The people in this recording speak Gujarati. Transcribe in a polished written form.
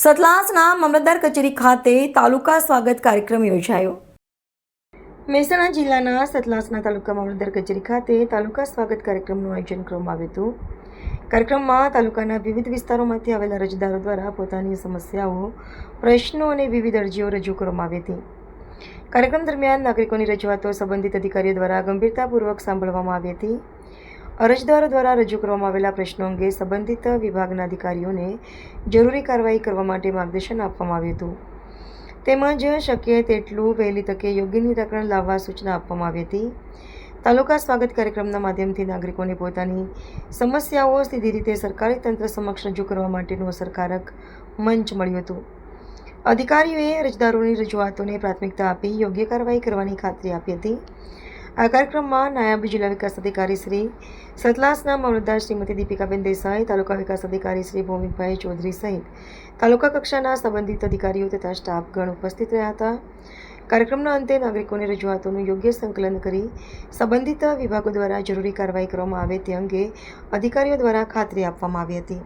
સતલાસના મામલતદાર કચેરી ખાતે તાલુકા સ્વાગત કાર્યક્રમ યોજાયો. મહેસાણા જિલ્લાના સતલાસના તાલુકા મામલતદાર કચેરી ખાતે તાલુકા સ્વાગત કાર્યક્રમનું આયોજન કરવામાં આવ્યું હતું. કાર્યક્રમમાં તાલુકાના વિવિધ વિસ્તારોમાંથી આવેલા અરજદારો દ્વારા પોતાની સમસ્યાઓ, પ્રશ્નો અને વિવિધ અરજીઓ રજૂ કરવામાં આવી હતી. કાર્યક્રમ દરમિયાન નાગરિકોની રજૂઆતો સંબંધિત અધિકારીઓ દ્વારા ગંભીરતાપૂર્વક સાંભળવામાં આવી હતી. અરજદારો દ્વારા રજૂ કરવામાં આવેલા પ્રશ્નો અંગે સંબંધિત વિભાગના અધિકારીઓને જરૂરી કાર્યવાહી કરવા માટે માર્ગદર્શન આપવામાં આવ્યું હતું. તેમજ શક્ય તેટલું વહેલી તકે યોગ્ય નિરાકરણ લાવવા સૂચના આપવામાં આવી હતી. તાલુકા સ્વાગત કાર્યક્રમના માધ્યમથી નાગરિકોને પોતાની સમસ્યાઓ સીધી રીતે સરકારી તંત્ર સમક્ષ રજૂ કરવા માટેનું અસરકારક મંચ મળ્યું હતું. અધિકારીઓએ અરજદારોની રજૂઆતોને પ્રાથમિકતા આપી યોગ્ય કાર્યવાહી કરવાની ખાતરી આપી હતી. આ કાર્યક્રમમાં નાયબ જિલ્લા વિકાસ અધિકારી શ્રી સતલાસના મામલતદાર શ્રીમતી દીપિકાબેન દેસાઈ, તાલુકા વિકાસ અધિકારી શ્રી ભૌમિકભાઈ ચૌધરી સહિત તાલુકા કક્ષાના સંબંધિત અધિકારીઓ તથા સ્ટાફગણ ઉપસ્થિત રહ્યા હતા. કાર્યક્રમના અંતે નાગરિકોની રજૂઆતોનું યોગ્ય સંકલન કરી સંબંધિત વિભાગો દ્વારા જરૂરી કાર્યવાહી કરવામાં આવે તે અંગે અધિકારીઓ દ્વારા ખાતરી આપવામાં આવી હતી.